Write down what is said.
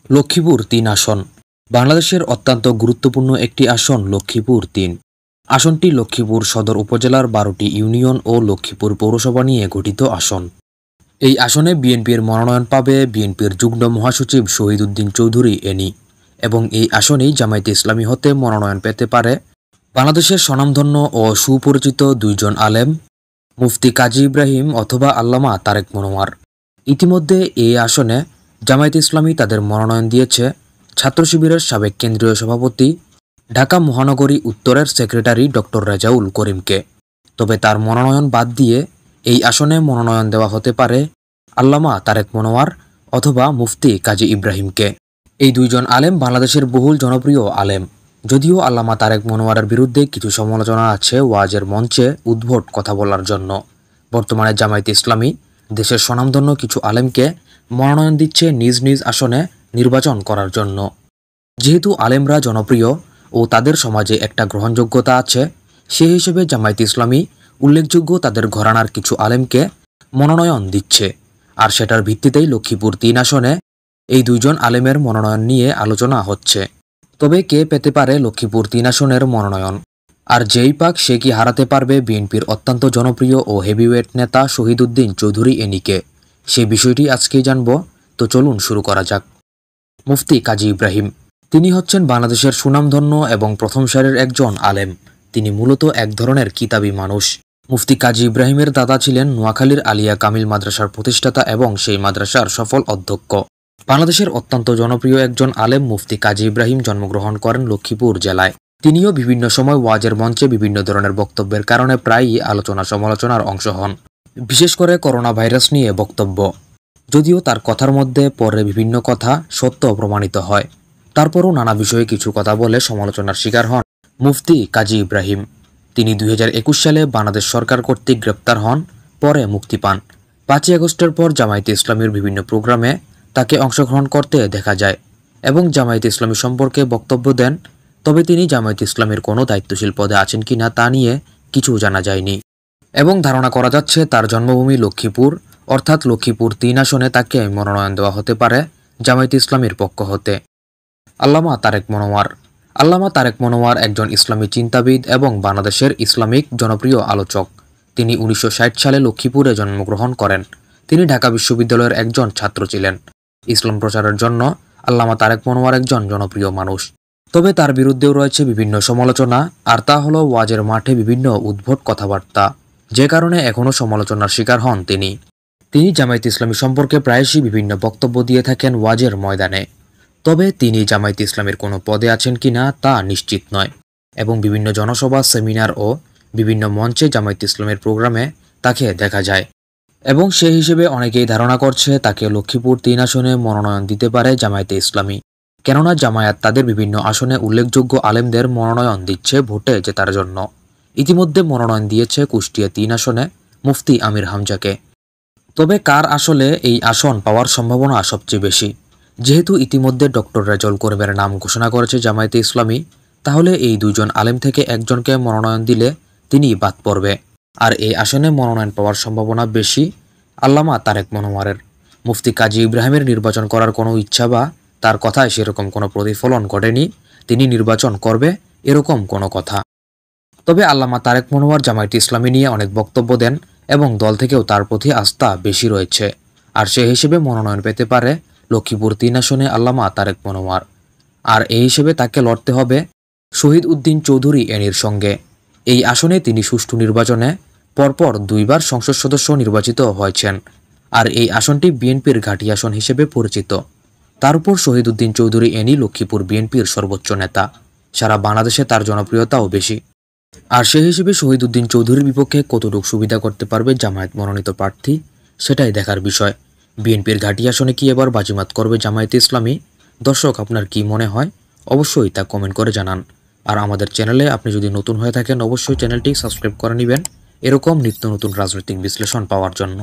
লক্ষ্মীপুর-৩ আসন বাংলাদেশের অত্যন্ত গুরুত্বপূর্ণ একটি আসন লক্ষ্মীপুর-৩। আসনটি লক্ষ্মীপুর সদর উপজেলার ১২টি ইউনিয়ন ও লক্ষ্মীপুর পৌরসভা নিয়ে গঠিত আসন। এই আসনে বিএনপির মনোনয়ন পাবে বিএনপির যুগ্ম মহাসচিব শহীদ উদ্দিন চৌধুরী এনি এবং এই আসনেই জামায়াতে ইসলামী হতে মনোনয়ন পেতে পারে বাংলাদেশের স্বনামধন্য ও সুপরিচিত দুইজন আলেম, মুফতি কাজী ইব্রাহিম অথবা আল্লামা তারেক মনোয়ার। ইতিমধ্যে এই আসনে জামায়াতে ইসলামী তাদের মনোনয়ন দিয়েছে ছাত্র শিবিরের সাবেক কেন্দ্রীয় সভাপতি, ঢাকা মহানগরী উত্তরের সেক্রেটারি ডক্টর রেজাউল করিমকে। তবে তার মনোনয়ন বাদ দিয়ে এই আসনে মনোনয়ন দেওয়া হতে পারে আল্লামা তারেক মনোয়ার অথবা মুফতি কাজী ইব্রাহিমকে। এই দুইজন আলেম বাংলাদেশের বহুল জনপ্রিয় আলেম। যদিও আল্লামা তারেক মনোয়ারের বিরুদ্ধে কিছু সমালোচনা আছে ওয়াজের মঞ্চে উদ্ভট কথা বলার জন্য। বর্তমানে জামায়াতে ইসলামী দেশের স্বনামধন্য কিছু আলেমকে মনোনয়ন দিচ্ছে নিজ নিজ আসনে নির্বাচন করার জন্য। যেহেতু আলেমরা জনপ্রিয় ও তাদের সমাজে একটা গ্রহণযোগ্যতা আছে, সে হিসেবে জামায়াতে ইসলামী উল্লেখযোগ্য তাদের ঘরানার কিছু আলেমকে মনোনয়ন দিচ্ছে। আর সেটার ভিত্তিতেই লক্ষ্মীপুর-৩ আসনে এই দুইজন আলেমের মনোনয়ন নিয়ে আলোচনা হচ্ছে। তবে কে পেতে পারে লক্ষ্মীপুর-৩ আসনের মনোনয়ন, আর যেই পাক সে কি হারাতে পারবে বিএনপির অত্যন্ত জনপ্রিয় ও হেভিওয়েট নেতা শহীদ উদ্দিন চৌধুরী এনিকে, সেই বিষয়টি আজকেই জানব। তো চলুন শুরু করা যাক। মুফতি কাজী ইব্রাহিম, তিনি হচ্ছেন বাংলাদেশের সুনামধন্য এবং প্রথম সারির একজন আলেম। তিনি মূলত এক ধরনের কিতাবী মানুষ। মুফতি কাজী ইব্রাহিমের দাদা ছিলেন নোয়াখালীর আলিয়া কামিল মাদ্রাসার প্রতিষ্ঠাতা এবং সেই মাদ্রাসার সফল অধ্যক্ষ। বাংলাদেশের অত্যন্ত জনপ্রিয় একজন আলেম মুফতি কাজী ইব্রাহিম জন্মগ্রহণ করেন লক্ষ্মীপুর জেলায়। তিনিও বিভিন্ন সময় ওয়াজের মঞ্চে বিভিন্ন ধরনের বক্তব্যের কারণে প্রায়ই আলোচনা সমালোচনার অংশ হন, বিশেষ করে করোনা ভাইরাস নিয়ে বক্তব্য। যদিও তার কথার মধ্যে পরে বিভিন্ন কথা সত্য প্রমাণিত হয়, তারপরও নানা বিষয়ে কিছু কথা বলে সমালোচনার শিকার হন মুফতি কাজী ইব্রাহিম। তিনি ২০২১ সালে বাংলাদেশ সরকার কর্তৃক গ্রেপ্তার হন, পরে মুক্তি পান। ৫ই আগস্টের পর জামায়াতে ইসলামীর বিভিন্ন প্রোগ্রামে তাকে অংশগ্রহণ করতে দেখা যায় এবং জামায়াতে ইসলামী সম্পর্কে বক্তব্য দেন। তবে তিনি জামায়াতে ইসলামীর কোনো দায়িত্বশীল পদে আছেন কিনা তা নিয়ে কিছু জানা যায়নি এবং ধারণা করা যাচ্ছে তার জন্মভূমি লক্ষ্মীপুর, অর্থাৎ লক্ষ্মীপুর-৩ আসনে তাকে মনোনয়ন দেওয়া হতে পারে জামায়াতে ইসলামীর পক্ষ হতে। আল্লামা তারেক মনোয়ার, আল্লামা তারেক মনোয়ার একজন ইসলামী চিন্তাবিদ এবং বাংলাদেশের ইসলামিক জনপ্রিয় আলোচক। তিনি ১৯৬০ সালে লক্ষ্মীপুরে জন্মগ্রহণ করেন। তিনি ঢাকা বিশ্ববিদ্যালয়ের একজন ছাত্র ছিলেন। ইসলাম প্রচারের জন্য আল্লামা তারেক মনোয়ার একজন জনপ্রিয় মানুষ। তবে তার বিরুদ্ধেও রয়েছে বিভিন্ন সমালোচনা, আর তা হলো ওয়াজের মাঠে বিভিন্ন উদ্ভট কথাবার্তা, যে কারণে এখনও সমালোচনার শিকার হন তিনি। তিনি জামায়াতে ইসলামী সম্পর্কে প্রায়শই বিভিন্ন বক্তব্য দিয়ে থাকেন ওয়াজের ময়দানে। তবে তিনি জামায়াতে ইসলামীর কোনো পদে আছেন কিনা তা নিশ্চিত নয় এবং বিভিন্ন জনসভা, সেমিনার ও বিভিন্ন মঞ্চে জামায়াতে ইসলামের প্রোগ্রামে তাকে দেখা যায় এবং সেই হিসেবে অনেকেই ধারণা করছে তাকে লক্ষ্মীপুর-৩ আসনে মনোনয়ন দিতে পারে জামায়াতে ইসলামী। কেননা জামায়াত তাদের বিভিন্ন আসনে উল্লেখযোগ্য আলেমদের মনোনয়ন দিচ্ছে ভোটে জেতার জন্য। ইতিমধ্যে মনোনয়ন দিয়েছে কুষ্টিয়া-৩ আসনে মুফতি আমির হামজাকে। তবে কার আসলে এই আসন পাওয়ার সম্ভাবনা সবচেয়ে বেশি? যেহেতু ইতিমধ্যে ডক্টর রেজাউল করিমের নাম ঘোষণা করেছে জামায়াতে ইসলামী, তাহলে এই দুইজন আলেম থেকে একজনকে মনোনয়ন দিলে তিনি বাদ পড়বে। আর এই আসনে মনোনয়ন পাওয়ার সম্ভাবনা বেশি আল্লামা তারেক মনোয়ারের। মুফতি কাজী ইব্রাহিমের নির্বাচন করার কোনো ইচ্ছা বা তার কথায় সেরকম কোনো প্রতিফলন ঘটেনি তিনি নির্বাচন করবে এরকম কোনো কথা। তবে আল্লামা তারেক মনোয়ার জামায়াতে ইসলামী নিয়ে অনেক বক্তব্য দেন এবং দল থেকেও তার প্রতি আস্থা বেশি রয়েছে, আর সে হিসেবে মনোনয়ন পেতে পারে লক্ষ্মীপুর-৩ আসনে আল্লামা তারেক মনোয়ার। আর এই হিসেবে তাকে লড়তে হবে শহীদ উদ্দিন চৌধুরী এনির সঙ্গে। এই আসনে তিনি সুষ্ঠু নির্বাচনে পরপর ২বার সংসদ সদস্য নির্বাচিত হয়েছেন, আর এই আসনটি বিএনপির ঘাঁটি আসন হিসেবে পরিচিত। তার উপর শহীদ উদ্দিন চৌধুরী এনি লক্ষ্মীপুর বিএনপির সর্বোচ্চ নেতা, সারা বাংলাদেশে তার জনপ্রিয়তাও বেশি। আর সেই হিসেবে শহীদ উদ্দিন চৌধুরীর বিপক্ষে কতটুকু সুবিধা করতে পারবে জামায়াত মনোনীত প্রার্থী, সেটাই দেখার বিষয়। বিএনপির ঘাঁটি আসনে কি এবার বাজিমাত করবে জামায়াতে ইসলামী? দর্শক, আপনার কি মনে হয় অবশ্যই তা কমেন্ট করে জানান। আর আমাদের চ্যানেলে আপনি যদি নতুন হয়ে থাকেন অবশ্যই চ্যানেলটি সাবস্ক্রাইব করে নেবেন এরকম নিত্য নতুন রাজনৈতিক বিশ্লেষণ পাওয়ার জন্য।